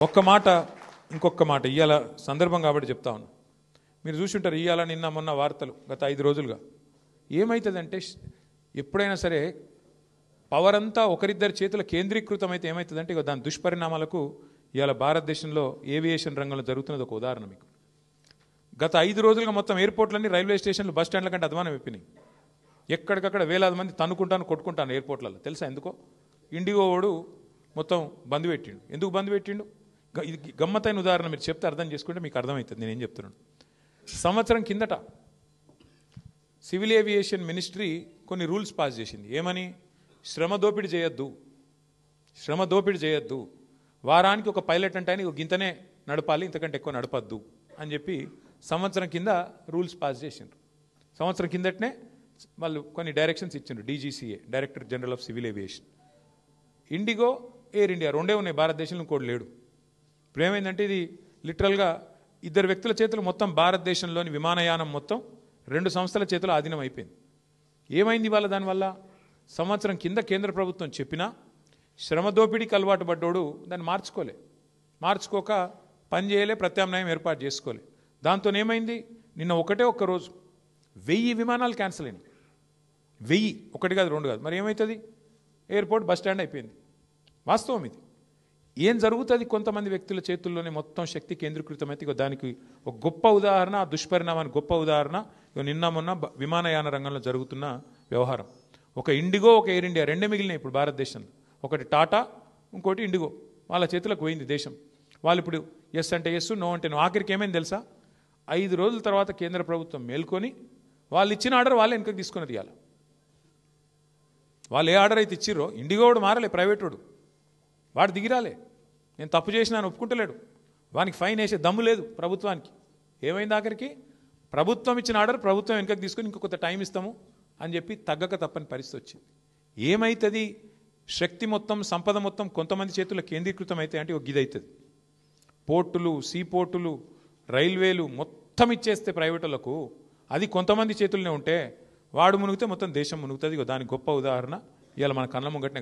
ఒక్క మాట ఇంకొక మాట ఇయ్యాల సందర్భం కాబట్టి చెప్తా ఉన్నా. మీరు చూసుంటారు ఇయ్యాల నిన్న మొన్న వార్తలు గత 5 రోజులుగా ఏమవుతుందంటే ఎప్పుడైనా సరే పవర్ అంతా ఒకరిద్దరి చేతుల కేంద్రీకృతం అయితే ఏమవుతుందంటే ఇక దాని దుష్పరిణామాలకు ఇవాళ భారతదేశంలో ఏవియేషన్ రంగంలో జరుగుతున్నది ఒక ఉదాహరణ. మీకు గత 5 రోజులుగా మొత్తం ఎయిర్పోర్ట్లన్నీ రైల్వే స్టేషన్లు బస్ స్టాండ్ల కంటే అధ్వానం అయిపోయినాయి. ఎక్కడికక్కడ వేలాది మంది తన్నుకుంటాను కొట్టుకుంటాను ఎయిర్పోర్ట్లలో. తెలుసా ఎందుకో? ఇండిగో వాడు మొత్తం బంద్ పెట్టిండు. ఎందుకు బంద్ పెట్టిండు? ఇది గమ్మత్తైన ఉదాహరణ. మీరు చెప్తే అర్థం చేసుకుంటే మీకు అర్థమవుతుంది నేనేం చెప్తున్నాను. సంవత్సరం కిందట సివిల్ ఏవియేషన్ మినిస్ట్రీ కొన్ని రూల్స్ పాస్ చేసింది. ఏమని? శ్రమ దోపిడీ చేయొద్దు, వారానికి ఒక పైలట్ అంటే ఆయన గింతనే నడపాలి, ఇంతకంటే ఎక్కువ నడపద్దు అని చెప్పి సంవత్సరం కింద రూల్స్ పాస్ చేసిండ్రు. సంవత్సరం కిందటనే వాళ్ళు కొన్ని డైరెక్షన్స్ ఇచ్చిండ్రు. DGCA, director general of civil aviation. IndiGo, air India రెండే ఉన్నాయి భారతదేశంలో, ఇంకోటి లేడు. ఇప్పుడు ఏమైందంటే ఇది లిటరల్గా 2 వ్యక్తుల చేతులు మొత్తం భారతదేశంలోని విమానయానం మొత్తం 2 సంస్థల చేతులు ఆధీనం అయిపోయింది. ఏమైంది వాళ్ళ దానివల్ల? సంవత్సరం కింద కేంద్ర ప్రభుత్వం చెప్పినా శ్రమ దోపిడీకి అలవాటు పడ్డోడు దాన్ని మార్చుకోక పని చేయలే, ప్రత్యామ్నాయం ఏర్పాటు చేసుకోలే. దాంతో ఏమైంది? నిన్న ఒక్క రోజు 1000 విమానాలు క్యాన్సిల్ అయినాయి. 1000, 1 కాదు 2 కాదు. మరి ఏమవుతుంది? ఎయిర్పోర్ట్ బస్ స్టాండ్ అయిపోయింది. వాస్తవం ఇది. ఏం జరుగుతుంది? కొంతమంది వ్యక్తుల చేతుల్లోనే మొత్తం శక్తి కేంద్రీకృతమైతే దానికి ఒక గొప్ప ఉదాహరణ, ఆ దుష్పరిణామానికి గొప్ప ఉదాహరణ నిన్న మొన్న విమానయాన రంగంలో జరుగుతున్న వ్యవహారం. ఒక ఇండిగో, ఒక ఎయిర్ ఇండియా రెండే మిగిలినాయి ఇప్పుడు భారతదేశంలో. ఒకటి టాటా, ఇంకోటి ఇండిగో. వాళ్ళ చేతులకు పోయింది దేశం. వాళ్ళు ఇప్పుడు ఎస్ అంటే ఎస్, నో అంటే నో. ఆఖరికి ఏమైంది తెలుసా? 5 రోజుల తర్వాత కేంద్ర ప్రభుత్వం మేల్కొని వాళ్ళు ఇచ్చిన ఆర్డర్ వాళ్ళే వెనక్కి తీసుకుని తీయాలి. వాళ్ళు ఏ ఆర్డర్ అయితే ఇచ్చిర్రో, ఇండిగో వాడు మారలే, ప్రైవేట్ వాడు దిగిరాలే. నేను తప్పు చేసినా అని ఒప్పుకుంటలేడు. వానికి ఫైన్ వేసే దమ్ము లేదు ప్రభుత్వానికి. ఏమైంది ఆఖరికి? ప్రభుత్వం ఇచ్చిన ఆర్డర్ ప్రభుత్వం వెనకకి తీసుకొని ఇంకొక టైం ఇస్తాము అని చెప్పి తగ్గక తప్పని పరిస్థితి వచ్చింది. ఏమవుతుంది? శక్తి మొత్తం, సంపద మొత్తం కొంతమంది చేతుల్లో కేంద్రీకృతం అయితే అంటే ఒక గిదవుతుంది. పోర్టులు, సీ పోర్టులు, రైల్వేలు మొత్తం ఇచ్చేస్తే ప్రైవేటులకు, అది కొంతమంది చేతుల్లోనే ఉంటే వాడు మునిగితే మొత్తం దేశం మునుగుతుంది. దానికి గొప్ప ఉదాహరణ ఇవాళ మన కళ్ళ ముంగట్నే